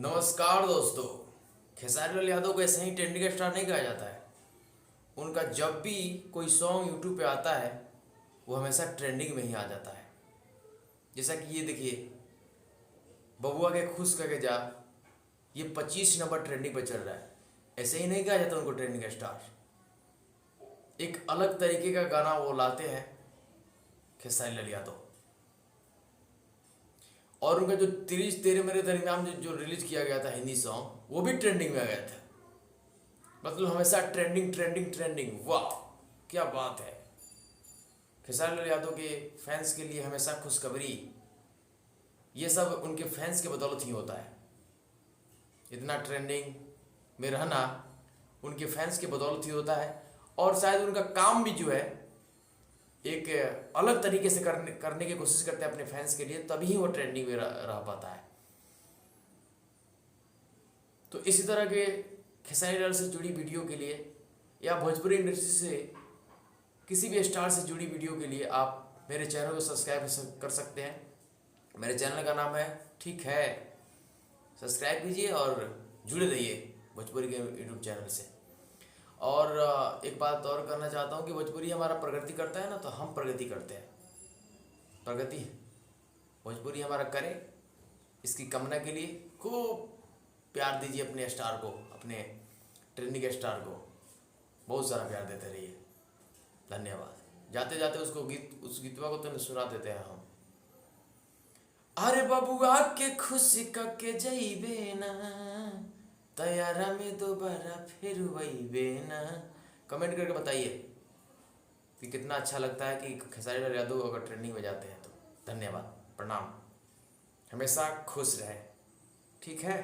नमस्कार दोस्तों। खेसारी लाल यादव को ऐसे ही ट्रेंडिंग स्टार नहीं कहा जाता है। उनका जब भी कोई सॉन्ग यूट्यूब पे आता है वो हमेशा ट्रेंडिंग में ही आ जाता है। जैसा कि ये देखिए, बबुआ के खुश करके जा, ये 25 नंबर ट्रेंडिंग पे चल रहा है। ऐसे ही नहीं कहा जाता उनको ट्रेंडिंग स्टार। एक अलग तरीके का गाना वो लाते हैं खेसारी लाल यादव। और उनका जो तिरिश तेरे मेरे दरमियान जो रिलीज किया गया था हिंदी सॉन्ग, वो भी ट्रेंडिंग में आ गया था। मतलब हमेशा ट्रेंडिंग ट्रेंडिंग ट्रेंडिंग। वाह क्या बात है। खेसारी लाल यादव के फैंस के लिए हमेशा खुशखबरी। ये सब उनके फैंस के बदौलत ही होता है। इतना ट्रेंडिंग में रहना उनके फैंस के बदौलत ही होता है। और शायद उनका काम भी जो है एक अलग तरीके से करने की कोशिश करते हैं अपने फैंस के लिए, तभी वो ट्रेंडिंग में रह पाता है। तो इसी तरह के खेसारी लाल से जुड़ी वीडियो के लिए या भोजपुरी इंडस्ट्री से किसी भी स्टार से जुड़ी वीडियो के लिए आप मेरे चैनल को सब्सक्राइब कर सकते हैं। मेरे चैनल का नाम है ठीक है। सब्सक्राइब कीजिए और जुड़े रहिए भोजपुरी के यूट्यूब चैनल से। और एक बात और करना चाहता हूँ कि भोजपुरी हमारा प्रगति करता है ना, तो हम प्रगति करते हैं। प्रगति भोजपुरी हमारा करे, इसकी कामना के लिए खूब प्यार दीजिए अपने स्टार को, अपने ट्रेंडिंग स्टार को बहुत सारा प्यार देते रहिए। धन्यवाद। जाते जाते उस गीतवा को तो सुना देते हैं हम। अरे बबुआ के खुशी के जइबे ना, तैयारा में दोबारा फिर वही ना। कमेंट करके बताइए कि कितना अच्छा लगता है कि खेसारी लाल यादव अगर ट्रेंडिंग में जाते हैं तो। धन्यवाद, प्रणाम, हमेशा खुश रहे। ठीक है।